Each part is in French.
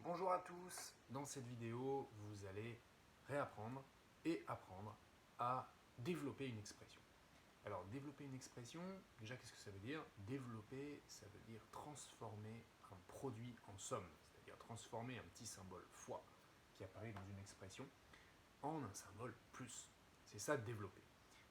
Bonjour à tous, dans cette vidéo vous allez réapprendre et apprendre à développer une expression. Alors développer une expression, déjà qu'est-ce que ça veut dire? Développer, ça veut dire transformer un produit en somme, c'est-à-dire transformer un petit symbole fois qui apparaît dans une expression en un symbole plus. C'est ça développer.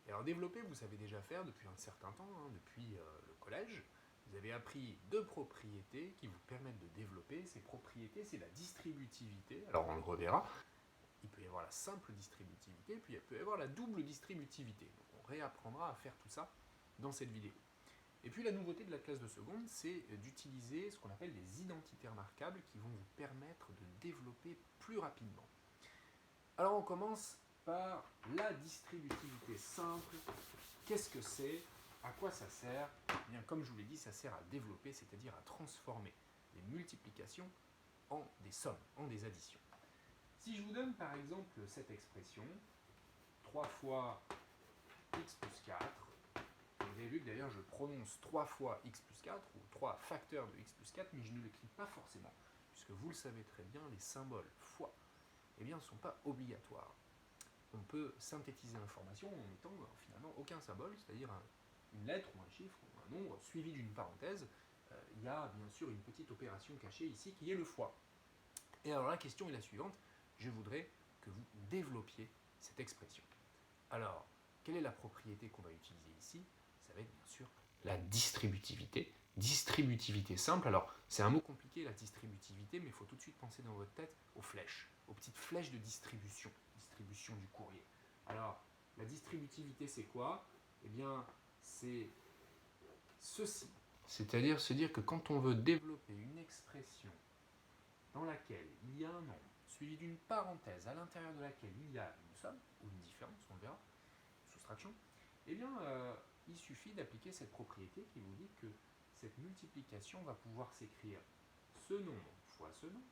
Et alors développer, vous savez déjà faire depuis un certain temps, depuis le collège. Vous avez appris deux propriétés qui vous permettent de développer. Ces propriétés, c'est la distributivité. Alors on le reverra. Il peut y avoir la simple distributivité, puis il peut y avoir la double distributivité. Donc on réapprendra à faire tout ça dans cette vidéo. Et puis la nouveauté de la classe de seconde, c'est d'utiliser ce qu'on appelle des identités remarquables qui vont vous permettre de développer plus rapidement. Alors on commence par la distributivité simple. Qu'est-ce que c'est? À quoi ça sert? Eh bien, comme je vous l'ai dit, ça sert à développer, c'est-à-dire à transformer les multiplications en des sommes, en des additions. Si je vous donne par exemple cette expression, 3 fois x plus 4, vous avez vu que d'ailleurs je prononce 3 fois x plus 4, ou 3 facteurs de x plus 4, mais je ne l'écris pas forcément, puisque vous le savez très bien, les symboles fois ne sont pas obligatoires. On peut synthétiser l'information en mettant finalement aucun symbole, c'est-à-dire une lettre ou un chiffre ou un nombre suivi d'une parenthèse. Il y a bien sûr une petite opération cachée ici qui est le fois. Et alors la question est la suivante, je voudrais que vous développiez cette expression. Alors, quelle est la propriété qu'on va utiliser ici? Ça va être bien sûr la distributivité. Distributivité simple, alors c'est un mot compliqué la distributivité, mais il faut tout de suite penser dans votre tête aux flèches, aux petites flèches de distribution du courrier. Alors, la distributivité c'est quoi? Eh bien, c'est ceci. C'est-à-dire se dire que quand on veut développer une expression dans laquelle il y a un nombre suivi d'une parenthèse à l'intérieur de laquelle il y a une somme ou une différence, on le verra, soustraction, eh bien, il suffit d'appliquer cette propriété qui vous dit que cette multiplication va pouvoir s'écrire ce nombre fois ce nombre,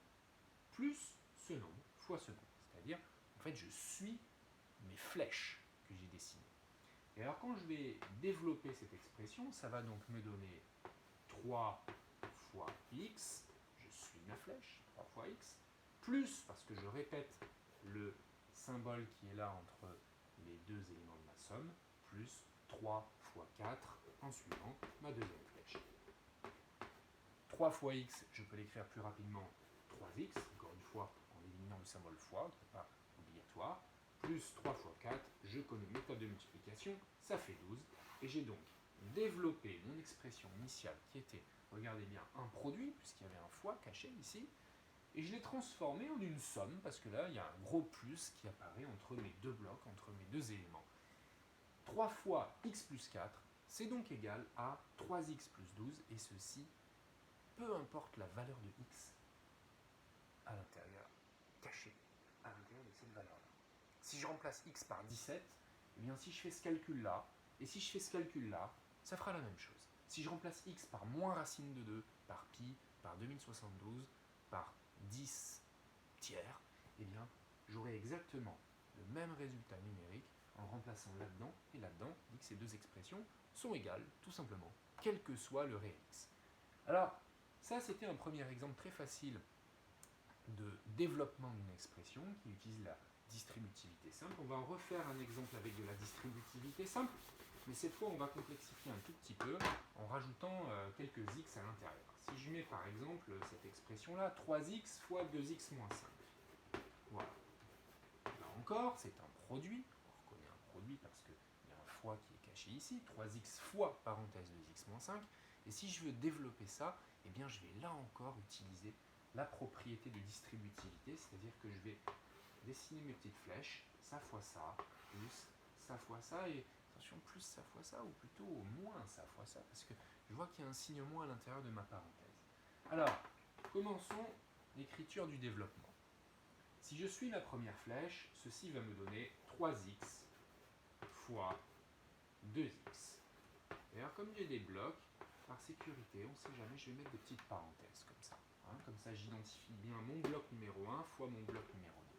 plus ce nombre fois ce nombre. C'est-à-dire, en fait, je suis mes flèches que j'ai dessinées. Et alors, quand je vais développer cette expression, ça va donc me donner 3 fois x, je suis ma flèche, 3 fois x, plus, parce que je répète le symbole qui est là entre les deux éléments de ma somme, plus 3 fois 4 en suivant ma deuxième flèche. 3 fois x, je peux l'écrire plus rapidement 3x, encore une fois en éliminant le symbole fois, qui n'est pas obligatoire, plus 3 fois 4, je connais une méthode de multiplication, ça fait 12, et j'ai donc développé mon expression initiale qui était, regardez bien, un produit, puisqu'il y avait un fois caché ici, et je l'ai transformé en une somme, parce que là, il y a un gros plus qui apparaît entre mes deux blocs, entre mes deux éléments. 3 fois x plus 4, c'est donc égal à 3x plus 12, et ceci, peu importe la valeur de x à l'intérieur, cachée à l'intérieur de cette valeur-là. Si je remplace x par 17, eh bien si je fais ce calcul-là, et si je fais ce calcul-là, ça fera la même chose. Si je remplace x par moins racine de 2, par pi, par 2072, par 10 tiers, eh bien j'aurai exactement le même résultat numérique en remplaçant là-dedans et là-dedans, dit que ces deux expressions sont égales, tout simplement, quel que soit le réel x. Alors, ça c'était un premier exemple très facile de développement d'une expression qui utilise la distributivité simple. On va en refaire un exemple avec de la distributivité simple, mais cette fois on va complexifier un tout petit peu en rajoutant quelques x à l'intérieur. Si je mets par exemple cette expression-là, 3x fois 2x moins 5. Voilà. Là encore, c'est un produit. On reconnaît un produit parce qu'il y a un fois qui est caché ici. 3x fois parenthèse 2x moins 5. Et si je veux développer ça, eh bien je vais là encore utiliser la propriété de distributivité, c'est-à-dire que je vais dessiner mes petites flèches, ça fois ça, plus ça fois ça, et attention, plus ça fois ça, ou plutôt moins ça fois ça, parce que je vois qu'il y a un signe moins à l'intérieur de ma parenthèse. Alors, commençons l'écriture du développement. Si je suis la première flèche, ceci va me donner 3x fois 2x. D'ailleurs, comme j'ai des blocs, par sécurité, on ne sait jamais, je vais mettre des petites parenthèses comme ça. Comme ça, j'identifie bien mon bloc numéro 1 fois mon bloc numéro 2.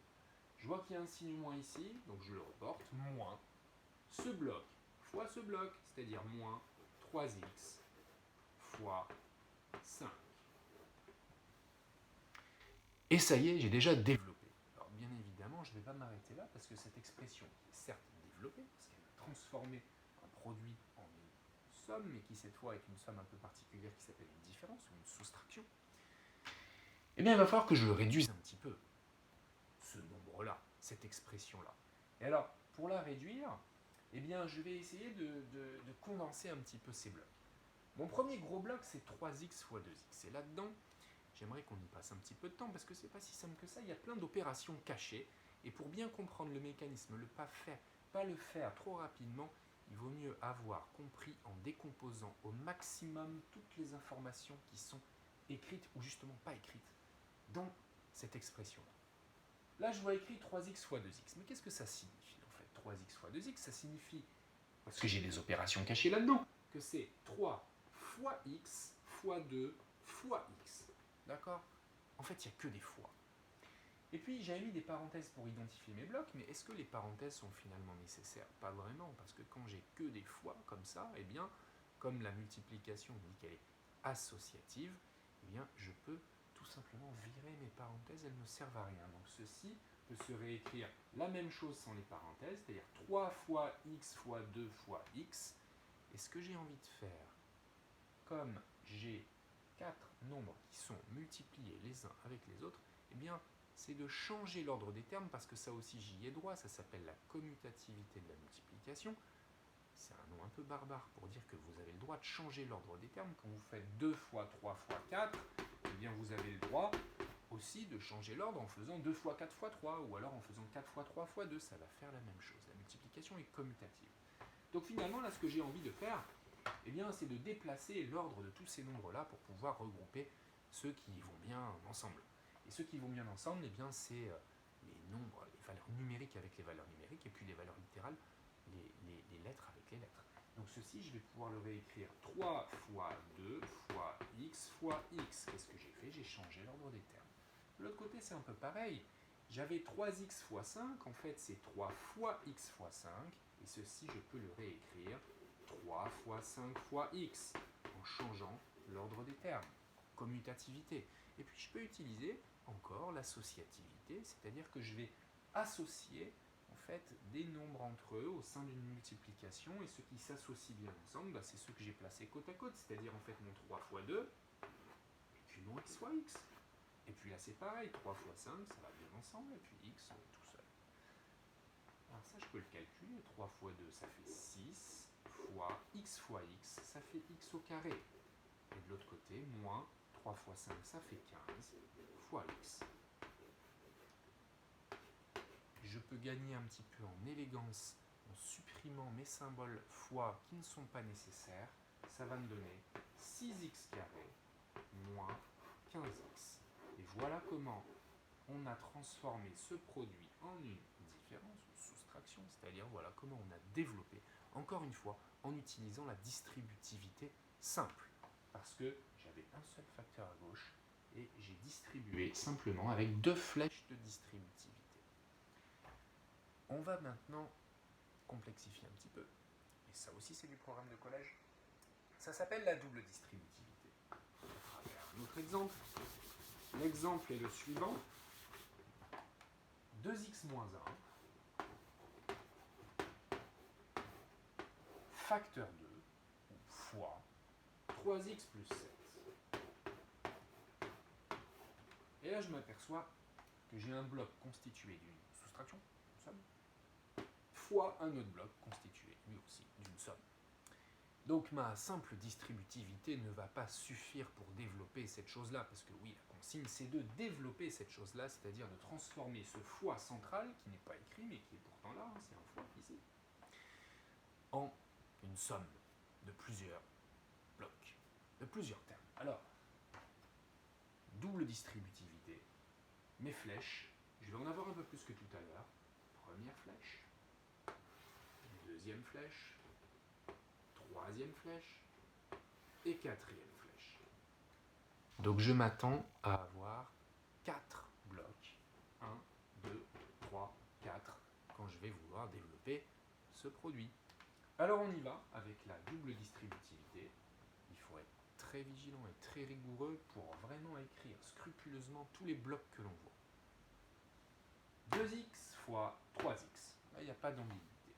Je vois qu'il y a un signe moins ici, donc je le reporte, moins ce bloc fois ce bloc, c'est-à-dire moins 3x fois 5. Et ça y est, j'ai déjà développé. Alors bien évidemment, je ne vais pas m'arrêter là parce que cette expression qui est certes développée, parce qu'elle a transformé un produit en une somme, mais qui cette fois est une somme un peu particulière qui s'appelle une différence ou une soustraction, eh bien il va falloir que je le réduise un petit peu, ce nombre-là, cette expression-là. Et alors, pour la réduire, eh bien je vais essayer de condenser un petit peu ces blocs. Mon premier gros bloc, c'est 3x fois 2x. Et là-dedans, j'aimerais qu'on y passe un petit peu de temps parce que c'est pas si simple que ça. Il y a plein d'opérations cachées. Et pour bien comprendre le mécanisme, pas le faire trop rapidement, il vaut mieux avoir compris en décomposant au maximum toutes les informations qui sont écrites ou justement pas écrites dans cette expression-là. Là, je vois écrit 3x fois 2x. Mais qu'est-ce que ça signifie en fait 3x fois 2x, ça signifie, parce que j'ai des opérations cachées là-dedans, que c'est 3 fois x fois 2 fois x. D'accord? En fait, il n'y a que des fois. Et puis, j'avais mis des parenthèses pour identifier mes blocs, mais est-ce que les parenthèses sont finalement nécessaires? Pas vraiment, parce que quand j'ai que des fois comme ça, eh bien, comme la multiplication dit qu'elle est associative, eh bien, je peux tout simplement virer mes parenthèses, elles ne servent à rien. Donc ceci peut se réécrire la même chose sans les parenthèses, c'est-à-dire 3 fois x fois 2 fois x. Et ce que j'ai envie de faire, comme j'ai 4 nombres qui sont multipliés les uns avec les autres, eh bien, c'est de changer l'ordre des termes, parce que ça aussi j'y ai droit, ça s'appelle la commutativité de la multiplication. C'est un nom un peu barbare pour dire que vous avez le droit de changer l'ordre des termes. Quand vous faites 2 fois 3 fois 4, eh bien vous avez le droit aussi de changer l'ordre en faisant 2 fois 4 fois 3, ou alors en faisant 4 fois 3 fois 2, ça va faire la même chose. La multiplication est commutative. Donc finalement, là, ce que j'ai envie de faire, eh bien, c'est de déplacer l'ordre de tous ces nombres-là pour pouvoir regrouper ceux qui vont bien ensemble. Et ceux qui vont bien ensemble, eh bien, c'est les nombres, les valeurs numériques avec les valeurs numériques, et puis les valeurs littérales, les lettres avec les lettres. Donc ceci, je vais pouvoir le réécrire 3 fois 2 fois x fois x. Qu'est-ce que j'ai fait? J'ai changé l'ordre des termes. De l'autre côté, c'est un peu pareil. J'avais 3x fois 5, en fait c'est 3 fois x fois 5, et ceci je peux le réécrire 3 fois 5 fois x, en changeant l'ordre des termes, commutativité. Et puis je peux utiliser encore l'associativité, c'est-à-dire que je vais associer en fait des nombres entre eux au sein d'une multiplication, et ceux qui s'associent bien ensemble, bah, c'est ceux que j'ai placés côte à côte, c'est-à-dire en fait mon 3 fois 2, et puis mon x fois x. Et puis là c'est pareil, 3 fois 5, ça va bien ensemble, et puis x tout seul. Alors ça je peux le calculer, 3 fois 2 ça fait 6, fois x, ça fait x au carré. Et de l'autre côté, moins 3 fois 5 ça fait 15, fois x. Je peux gagner un petit peu en élégance en supprimant mes symboles fois qui ne sont pas nécessaires. Ça va me donner 6x carré moins 15x. Et voilà comment on a transformé ce produit en une différence ou soustraction, c'est-à-dire voilà comment on a développé, encore une fois, en utilisant la distributivité simple. Parce que j'avais un seul facteur à gauche et j'ai distribué simplement avec 2 flèches de distributivité. On va maintenant complexifier un petit peu, et ça aussi c'est du programme de collège. Ça s'appelle la double distributivité. On va faire un autre exemple. L'exemple est le suivant. 2x moins 1 facteur 2 ou fois 3x plus 7. Et là je m'aperçois que j'ai un bloc constitué d'une soustraction, une somme, fois un autre bloc constitué lui aussi d'une somme. Donc ma simple distributivité ne va pas suffire pour développer cette chose-là, parce que oui, la consigne c'est de développer cette chose-là, c'est-à-dire de transformer ce fois central, qui n'est pas écrit mais qui est pourtant là, c'est un fois ici, en une somme de plusieurs blocs, de plusieurs termes. Alors, double distributivité, mes flèches, je vais en avoir un peu plus que tout à l'heure. Première flèche, deuxième flèche, troisième flèche et quatrième flèche. Donc je m'attends à avoir 4 blocs, 1, 2, 3, 4, quand je vais vouloir développer ce produit. Alors on y va avec la double distributivité. Il faut être très vigilant et très rigoureux pour vraiment écrire scrupuleusement tous les blocs que l'on voit. 2x fois 3x. Là, il n'y a pas d'ambiguïté.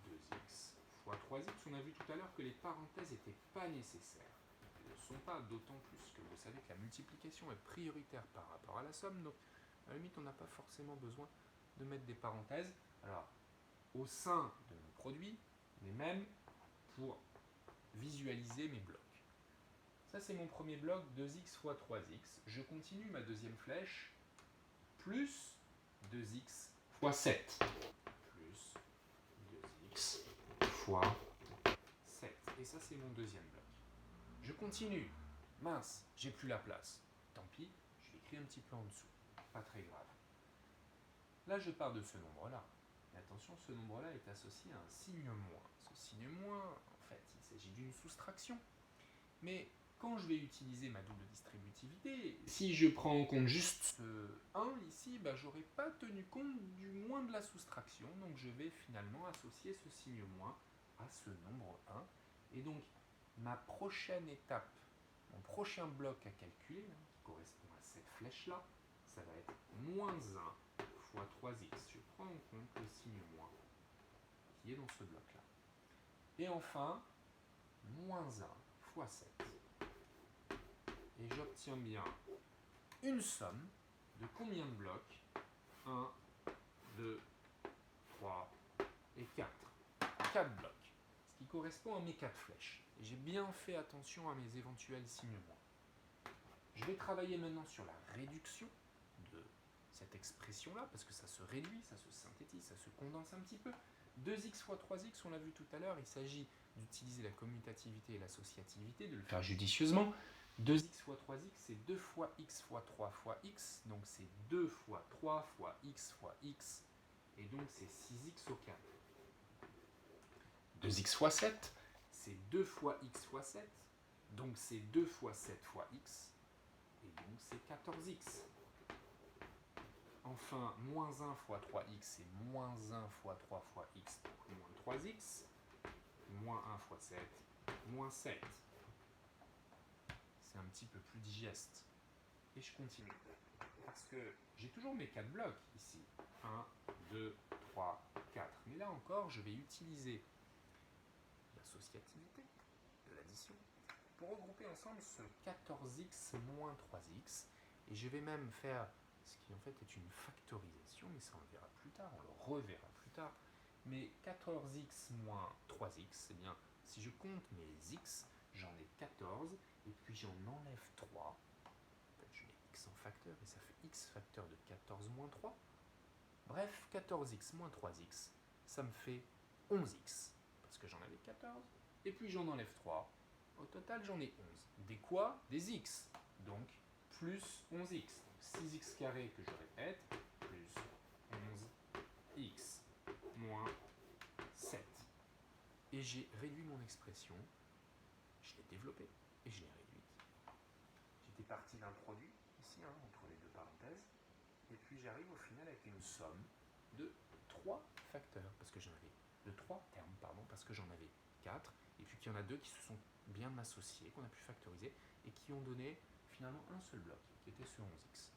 2x fois 3x, on a vu tout à l'heure que les parenthèses n'étaient pas nécessaires. Elles ne le sont pas, d'autant plus que vous savez que la multiplication est prioritaire par rapport à la somme, donc à la limite, on n'a pas forcément besoin de mettre des parenthèses. Alors, au sein de mon produit, mais même pour visualiser mes blocs. Ça, c'est mon premier bloc, 2x fois 3x. Je continue ma deuxième flèche, plus 2x fois 7. Plus 2x fois 7. Et ça, c'est mon deuxième bloc. Je continue. Mince, j'ai plus la place. Tant pis, je l'écris un petit peu en dessous. Pas très grave. Là, je pars de ce nombre-là. Mais attention, ce nombre-là est associé à un signe moins. Ce signe moins, en fait, il s'agit d'une soustraction. Mais quand je vais utiliser ma double distributivité, si je prends en compte juste ce 1 ici, je n'aurai pas tenu compte du moins de la soustraction. Donc je vais finalement associer ce signe moins à ce nombre 1. Et donc, ma prochaine étape, mon prochain bloc à calculer, qui correspond à cette flèche-là, ça va être moins 1 fois 3x. Je prends en compte le signe moins qui est dans ce bloc-là. Et enfin, moins 1 fois 7. Et j'obtiens bien une somme de combien de blocs? 1, 2, 3 et 4. 4 blocs. Ce qui correspond à mes 4 flèches. Et j'ai bien fait attention à mes éventuels signes moins. Je vais travailler maintenant sur la réduction de cette expression-là, parce que ça se réduit, ça se synthétise, ça se condense un petit peu. 2x fois 3x, on l'a vu tout à l'heure, il s'agit d'utiliser la commutativité et l'associativité, de le faire judicieusement. 2x fois 3x, c'est 2 fois x fois 3 fois x, donc c'est 2 fois 3 fois x, et donc c'est 6x au carré. 2x fois 7, c'est 2 fois x fois 7, donc c'est 2 fois 7 fois x, et donc c'est 14x. Enfin, moins 1 fois 3x, c'est moins 1 fois 3 fois x, donc moins 3x, moins 1 fois 7, moins 7. C'est un petit peu plus digeste. Et je continue. Parce que j'ai toujours mes 4 blocs ici. 1, 2, 3, 4. Mais là encore, je vais utiliser l'associativité de l'addition pour regrouper ensemble ce 14x moins 3x. Et je vais même faire ce qui en fait est une factorisation, mais ça on le verra plus tard, on le reverra plus tard. Mais 14x moins 3x, eh bien, si je compte mes x, j'en ai 14, et puis j'en enlève 3. En fait, je mets x en facteur, et ça fait x facteur de 14 moins 3. Bref, 14x moins 3x, ça me fait 11x, parce que j'en avais 14, et puis j'en enlève 3. Au total, j'en ai 11. Des quoi? Des x. Donc, plus 11x. 6x carré que je répète, plus 11x, moins 7. Et j'ai réduit mon expression, je l'ai développée, et je l'ai réduite. J'étais parti d'un produit, ici, entre les deux parenthèses, et puis j'arrive au final avec une somme de 3 facteurs, parce que j'en avais, de 3 termes, parce que j'en avais 4, et puis qu'il y en a 2 qui se sont bien associés, qu'on a pu factoriser, et qui ont donné finalement un seul bloc, qui était ce 11x.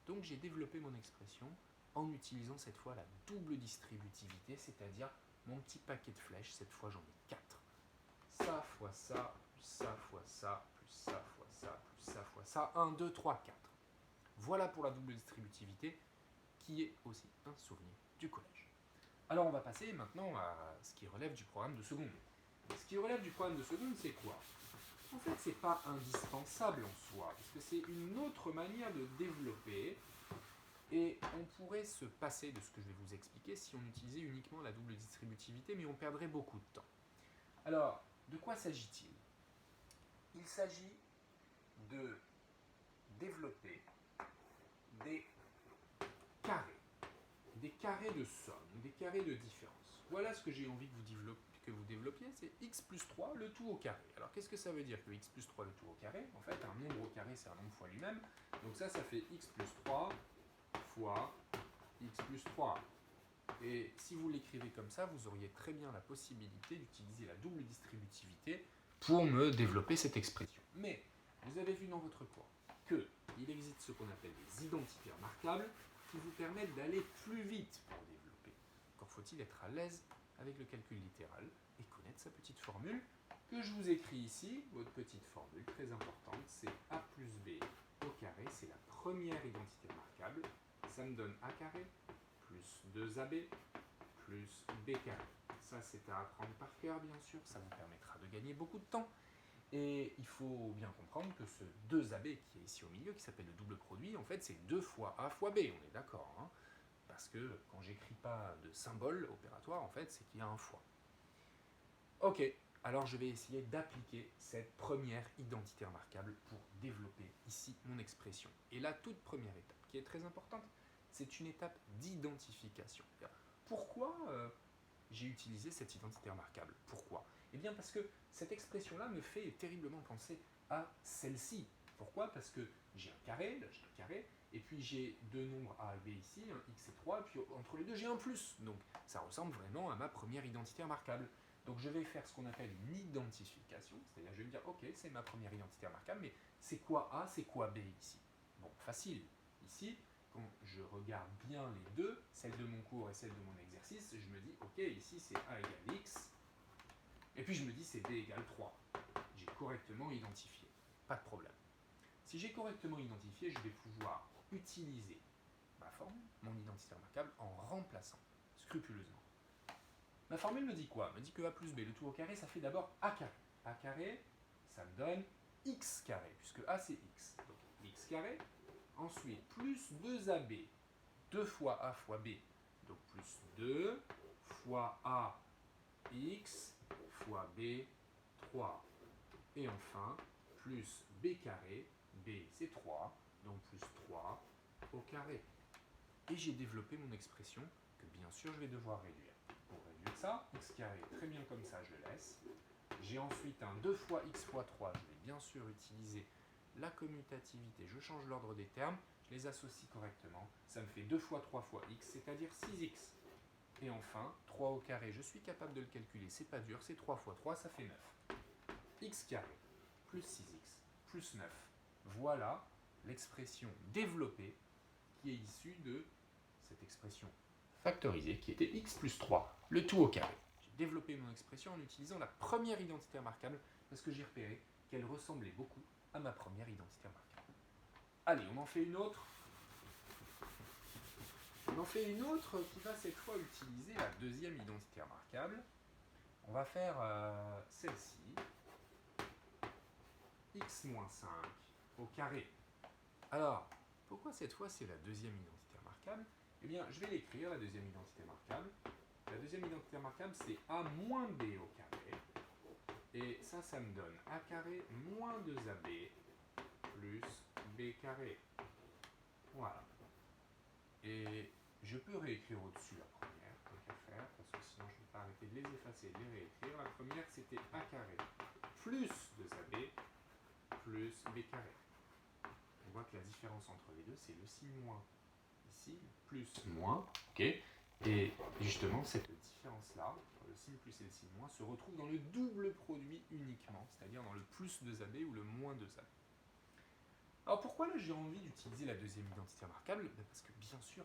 Donc j'ai développé mon expression en utilisant cette fois la double distributivité, c'est-à-dire mon petit paquet de flèches, cette fois j'en ai 4. Ça fois ça, plus ça fois ça, plus ça fois ça, plus ça fois ça, 1, 2, 3, 4. Voilà pour la double distributivité, qui est aussi un souvenir du collège. Alors on va passer maintenant à ce qui relève du programme de seconde. Ce qui relève du programme de seconde, c'est quoi? En fait, c'est pas indispensable en soi, parce que c'est une autre manière de développer, et on pourrait se passer de ce que je vais vous expliquer si on utilisait uniquement la double distributivité, mais on perdrait beaucoup de temps. Alors, de quoi s'agit-il? Il s'agit de développer des carrés de somme, des carrés de différence. Voilà ce que j'ai envie que vous développiez, c'est x plus 3, le tout au carré. Alors qu'est-ce que ça veut dire que x plus 3, le tout au carré? En fait, un nombre au carré, c'est un nombre fois lui-même. Donc ça fait x plus 3 fois x plus 3. Et si vous l'écrivez comme ça, vous auriez très bien la possibilité d'utiliser la double distributivité pour me développer cette expression. Mais vous avez vu dans votre cours qu'il existe ce qu'on appelle des identités remarquables qui vous permettent d'aller plus vite pour développer. Encore faut-il être à l'aise avec le calcul littéral et connaître sa petite formule que je vous écris ici. Votre petite formule très importante, c'est a plus b au carré, c'est la première identité remarquable. Ça me donne a carré plus 2ab plus b carré. Ça, c'est à apprendre par cœur, bien sûr. Ça vous permettra de gagner beaucoup de temps. Et il faut bien comprendre que ce 2ab qui est ici au milieu, qui s'appelle le double produit, en fait, c'est 2 fois a fois b. On est d'accord, hein, parce que quand j'écris pas de symbole opératoire, en fait, c'est qu'il y a un fois. Ok, alors je vais essayer d'appliquer cette première identité remarquable pour développer ici mon expression. Et la toute première étape, qui est très importante, c'est une étape d'identification. Pourquoi j'ai utilisé cette identité remarquable? Pourquoi? Eh bien parce que cette expression-là me fait terriblement penser à celle-ci. Pourquoi? Parce que j'ai un carré, là j'ai un carré, et puis j'ai deux nombres a et b ici, un x et 3, et puis entre les deux j'ai un plus. Donc ça ressemble vraiment à ma première identité remarquable. Donc je vais faire ce qu'on appelle une identification, c'est-à-dire je vais me dire, ok, c'est ma première identité remarquable, mais c'est quoi a, c'est quoi b ici? Bon, facile. Ici, quand je regarde bien les deux, celle de mon cours et celle de mon exercice, je me dis, ok, ici c'est a égale x, et puis je me dis c'est b égale 3. J'ai correctement identifié, pas de problème. Si j'ai correctement identifié, je vais pouvoir utiliser ma formule, mon identité remarquable, en remplaçant scrupuleusement. Ma formule me dit quoi? Me dit que a plus b, le tout au carré, ça fait d'abord a carré. A carré, ça me donne x carré, puisque a c'est x. Donc x carré, ensuite plus 2ab, 2 fois a fois b, donc plus 2 fois a x fois b, 3. Et enfin, plus b carré, b c'est 3, donc plus 3 au carré. Et j'ai développé mon expression que bien sûr je vais devoir réduire. Pour réduire ça, x carré, très bien comme ça, je le laisse. J'ai ensuite un 2 fois x fois 3, je vais bien sûr utiliser la commutativité, je change l'ordre des termes, je les associe correctement, ça me fait 2 fois 3 fois x, c'est-à-dire 6x. Et enfin, 3 au carré, je suis capable de le calculer, c'est pas dur, c'est 3 fois 3, ça fait 9. X carré plus 6x plus 9. Voilà l'expression développée qui est issue de cette expression factorisée qui était x plus 3, le tout au carré. J'ai développé mon expression en utilisant la première identité remarquable parce que j'ai repéré qu'elle ressemblait beaucoup à ma première identité remarquable. Allez, on en fait une autre. On en fait une autre qui va cette fois utiliser la deuxième identité remarquable. On va faire celle-ci, x-5 au carré. Alors, pourquoi cette fois c'est la deuxième identité remarquable? Eh bien, je vais l'écrire, la deuxième identité remarquable. La deuxième identité remarquable, c'est a moins b au carré. Et ça me donne a carré moins 2ab plus b carré. Voilà. Et je peux réécrire au-dessus la première, tant qu'à faire, parce que sinon je ne vais pas arrêter de les effacer et de les réécrire. La première, c'était a carré plus 2ab plus b carré. On voit que la différence entre les deux, c'est le signe moins ici, plus moins, ok. Et justement, cette différence-là, le signe plus et le signe moins, se retrouve dans le double produit uniquement, c'est-à-dire dans le plus 2ab ou le moins 2ab. Alors pourquoi là j'ai envie d'utiliser la deuxième identité remarquable? Parce que bien sûr,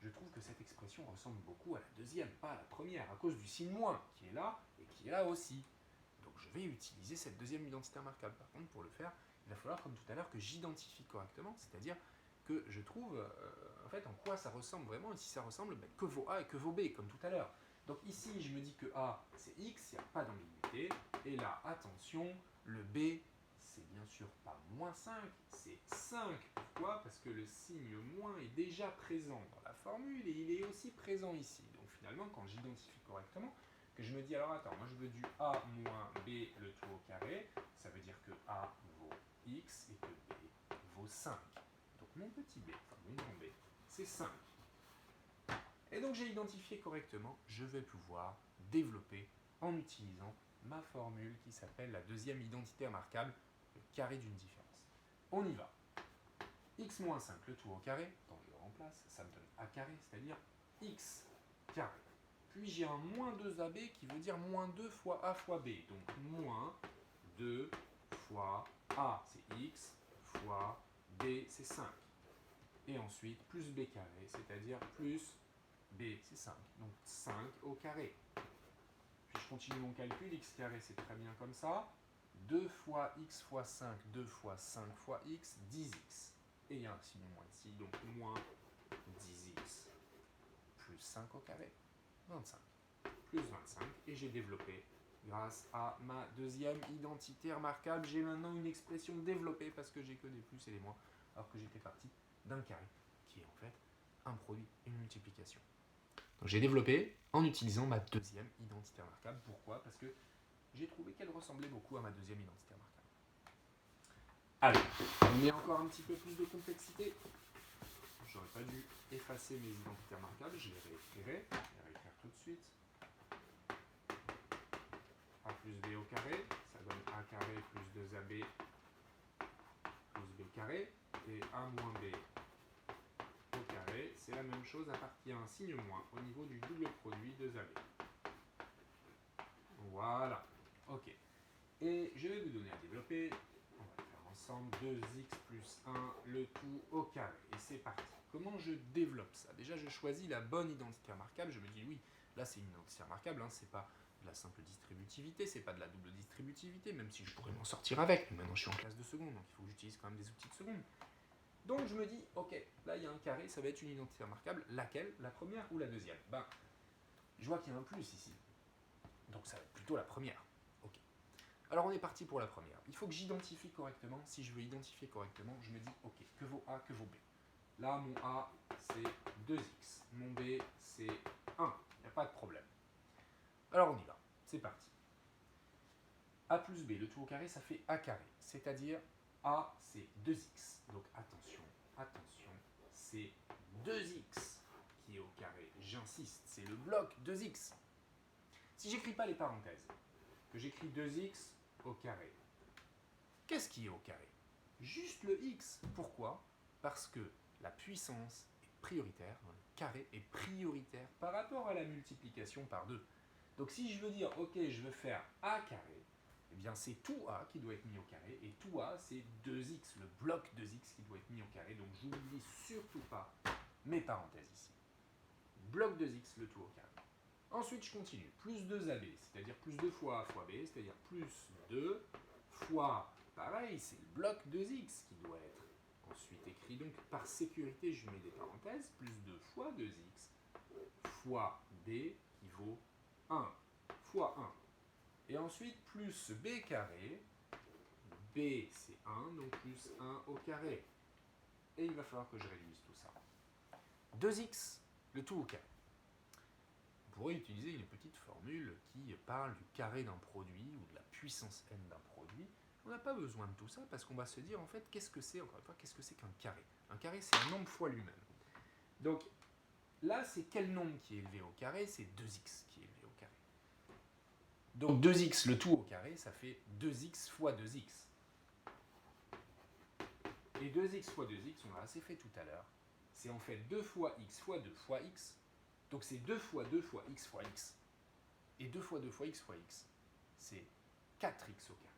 je trouve que cette expression ressemble beaucoup à la deuxième, pas à la première, à cause du signe moins, qui est là et qui est là aussi. Donc je vais utiliser cette deuxième identité remarquable. Par contre, pour le faire, il va falloir, comme tout à l'heure, que j'identifie correctement, c'est-à-dire que je trouve en fait en quoi ça ressemble vraiment, et si ça ressemble, que vaut A et que vaut B, comme tout à l'heure. Donc ici, je me dis que A, c'est X, il n'y a pas d'ambiguïté, et là, attention, le B, c'est bien sûr pas moins 5, c'est 5. Pourquoi? Parce que le signe moins est déjà présent dans la formule, et il est aussi présent ici. Donc finalement, quand j'identifie correctement, que je me dis, alors attends, moi je veux du A moins B le tout au carré, ça veut dire que A vaut X et que B vaut 5. Donc mon petit b, enfin mon grand b, c'est 5. Et donc j'ai identifié correctement, je vais pouvoir développer en utilisant ma formule qui s'appelle la deuxième identité remarquable, le carré d'une différence. On y va. X moins 5, le tout au carré, quand je le remplace, ça me donne a carré, c'est-à-dire x carré. Puis j'ai un moins 2ab qui veut dire moins 2 fois a fois b, donc moins 2 fois A, c'est x, fois b, c'est 5. Et ensuite, plus b carré, c'est-à-dire plus b, c'est 5. Donc 5 au carré. Puis je continue mon calcul, x carré, c'est très bien comme ça. 2 fois x fois 5, 2 fois 5 fois x, 10x. Et il y a un signe moins ici, donc moins 10x plus 5 au carré, 25. Plus 25, et j'ai développé, grâce à ma deuxième identité remarquable, j'ai maintenant une expression développée parce que j'ai que des plus et des moins, alors que j'étais parti d'un carré, qui est en fait un produit, une multiplication. Donc j'ai développé en utilisant ma deuxième identité remarquable. Pourquoi? Parce que j'ai trouvé qu'elle ressemblait beaucoup à ma deuxième identité remarquable. Allez, on met encore un petit peu plus de complexité. J'aurais pas dû effacer mes identités remarquables, je les réécrirai. Je vais les réécrire tout de suite. A plus b au carré, ça donne a carré plus 2ab plus b carré. Et a moins b au carré, c'est la même chose à part qu'il y a un signe moins au niveau du double produit 2ab. Voilà, ok. Et je vais vous donner à développer, on va le faire ensemble, 2x plus 1, le tout au carré. Et c'est parti. Comment je développe ça? Déjà, je choisis la bonne identité remarquable. Je me dis, oui, là, c'est une identité remarquable, hein, c'est pas de la simple distributivité, c'est pas de la double distributivité, même si je pourrais m'en sortir avec. Mais maintenant, je suis en classe de seconde, donc il faut que j'utilise quand même des outils de seconde. Donc, je me dis, ok, là, il y a un carré, ça va être une identité remarquable. Laquelle? La première ou la deuxième? Ben, je vois qu'il y a un plus ici. Donc, ça va être plutôt la première. Ok. Alors, on est parti pour la première. Il faut que j'identifie correctement. Si je veux identifier correctement, je me dis, ok, que vaut A, que vaut B? Là, mon A, c'est 2x. Mon B, c'est 1. Il n'y a pas de problème. Alors, on y va. C'est parti. A plus B, le tout au carré, ça fait A carré. C'est-à-dire, A, c'est 2x. Donc, attention, attention, c'est 2x qui est au carré. J'insiste, c'est le bloc 2x. Si j'écris pas les parenthèses, que j'écris 2x au carré, qu'est-ce qui est au carré? Juste le x. Pourquoi? Parce que la puissance est prioritaire, le carré est prioritaire par rapport à la multiplication par 2. Donc si je veux dire, ok, je veux faire a carré, eh bien c'est tout a qui doit être mis au carré, et tout a c'est 2x, le bloc 2x qui doit être mis au carré, donc j'oublie surtout pas mes parenthèses ici. Bloc 2x, le tout au carré. Ensuite je continue, plus 2ab, c'est-à-dire plus 2 fois a fois b, c'est-à-dire plus 2 fois, pareil, c'est le bloc 2x qui doit être ensuite écrit. Donc par sécurité, je mets des parenthèses, plus 2 fois 2x fois b qui vaut 1 fois 1. Et ensuite, plus b carré, b c'est 1, donc plus 1 au carré. Et il va falloir que je réduise tout ça. 2x, le tout au carré. On pourrait utiliser une petite formule qui parle du carré d'un produit ou de la puissance n d'un produit. On n'a pas besoin de tout ça parce qu'on va se dire en fait qu'est-ce que c'est, encore une fois, qu'est-ce que c'est qu'un carré? Un carré c'est un nombre fois lui-même. Donc là c'est quel nombre qui est élevé au carré? C'est 2x qui est élevé au carré. Donc 2x le tout au carré ça fait 2x fois 2x. Et 2x fois 2x, on l'a assez fait tout à l'heure, c'est en fait 2 fois x fois 2 fois x. Donc c'est 2 fois 2 fois x fois x. Et 2 fois 2 fois x fois x, c'est 4x au carré.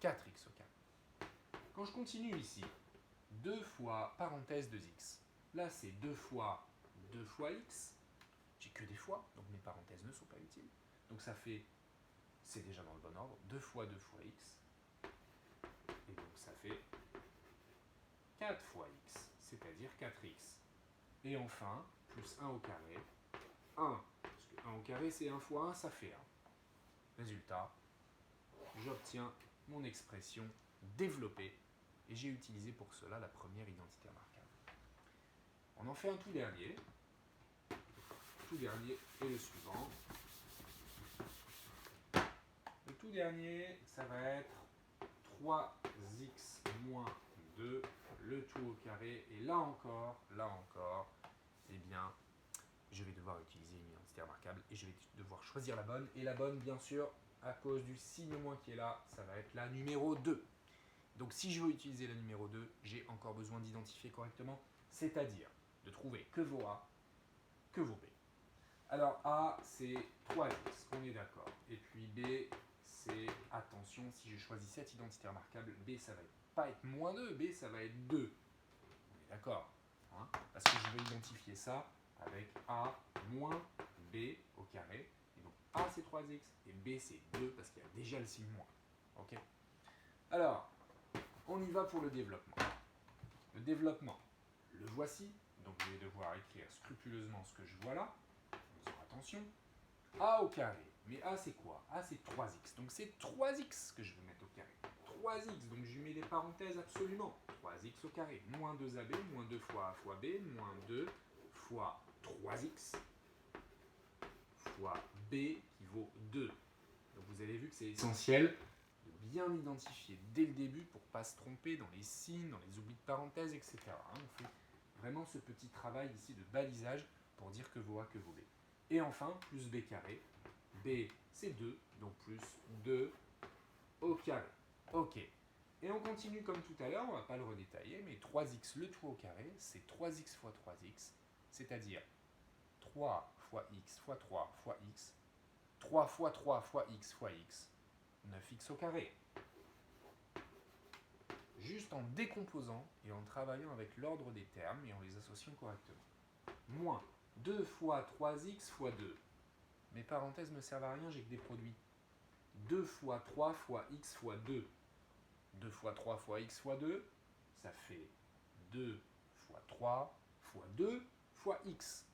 4x au carré. Quand je continue ici, 2 fois parenthèse 2x. Là, c'est 2 fois x. J'ai que des fois, donc mes parenthèses ne sont pas utiles. Donc ça fait, c'est déjà dans le bon ordre, 2 fois x. Et donc ça fait 4 fois x, c'est-à-dire 4x. Et enfin, plus 1 au carré, 1. Parce que 1 au carré, c'est 1 fois 1, ça fait 1. Résultat, j'obtiens mon expression développée. Et j'ai utilisé pour cela la première identité remarquable. On en fait un tout dernier. Le tout dernier est le suivant. Le tout dernier, ça va être 3x moins 2, le tout au carré. Et là encore, eh bien, je vais devoir utiliser une identité remarquable et je vais devoir choisir la bonne. Et la bonne, bien sûr, à cause du signe moins qui est là, ça va être la numéro 2. Donc si je veux utiliser la numéro 2, j'ai encore besoin d'identifier correctement, c'est-à-dire de trouver que vaut A, que vaut B. Alors A, c'est 3x, on est d'accord. Et puis B, c'est, attention, si je choisis cette identité remarquable, B, ça va pas être moins 2, B, ça va être 2. On est d'accord, hein, parce que je vais identifier ça avec A moins B au carré. Et donc A, c'est 3x, et B, c'est 2, parce qu'il y a déjà le signe moins. Ok. Alors, on y va pour le développement. Le développement, le voici. Donc je vais devoir écrire scrupuleusement ce que je vois là. En faisant attention. A au carré. Mais A, c'est quoi? A, c'est 3x. Donc c'est 3x que je vais mettre au carré. 3x, donc je mets des parenthèses absolument. 3x au carré. Moins 2ab, moins 2 fois A fois B, moins 2 fois 3x fois B qui vaut 2. Donc vous avez vu que c'est essentiel de bien identifier dès le début pour ne pas se tromper dans les signes, dans les oublis de parenthèses, etc. On fait vraiment ce petit travail ici de balisage pour dire que vaut A, que vaut B. Et enfin, plus B carré. B, c'est 2, donc plus 2 au carré. Ok. Et on continue comme tout à l'heure, on ne va pas le redétailler, mais 3x le tout au carré, c'est 3x fois 3x, c'est-à-dire 3 fois x fois 3 fois x, 3 fois 3 fois x, 9x au carré. Juste en décomposant et en travaillant avec l'ordre des termes et en les associant correctement. Moins 2 fois 3x fois 2. Mes parenthèses ne servent à rien, j'ai que des produits. 2 fois 3 fois x fois 2. 2 fois 3 fois x fois 2, ça fait 2 fois 3 fois 2 fois x.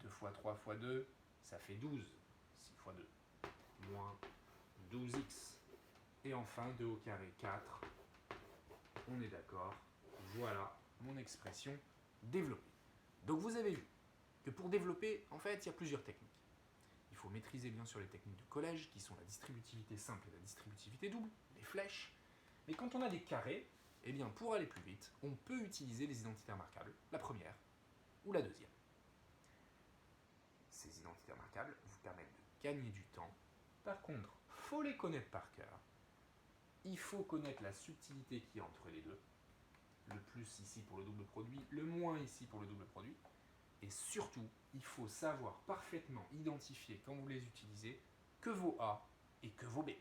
2 fois 3 fois 2, ça fait 12. 6 fois 2, moins 12x. Et enfin, 2 au carré, 4. On est d'accord. Voilà mon expression développée. Donc vous avez vu que pour développer, en fait, il y a plusieurs techniques. Il faut maîtriser bien sûr les techniques de collège, qui sont la distributivité simple et la distributivité double, les flèches. Mais quand on a des carrés, eh bien, pour aller plus vite, on peut utiliser les identités remarquables, la première ou la deuxième. Ces identités remarquables vous permettent de gagner du temps. Par contre, il faut les connaître par cœur. Il faut connaître la subtilité qui est entre les deux. Le plus ici pour le double produit, le moins ici pour le double produit. Et surtout, il faut savoir parfaitement identifier, quand vous les utilisez, que vaut A et que vaut B.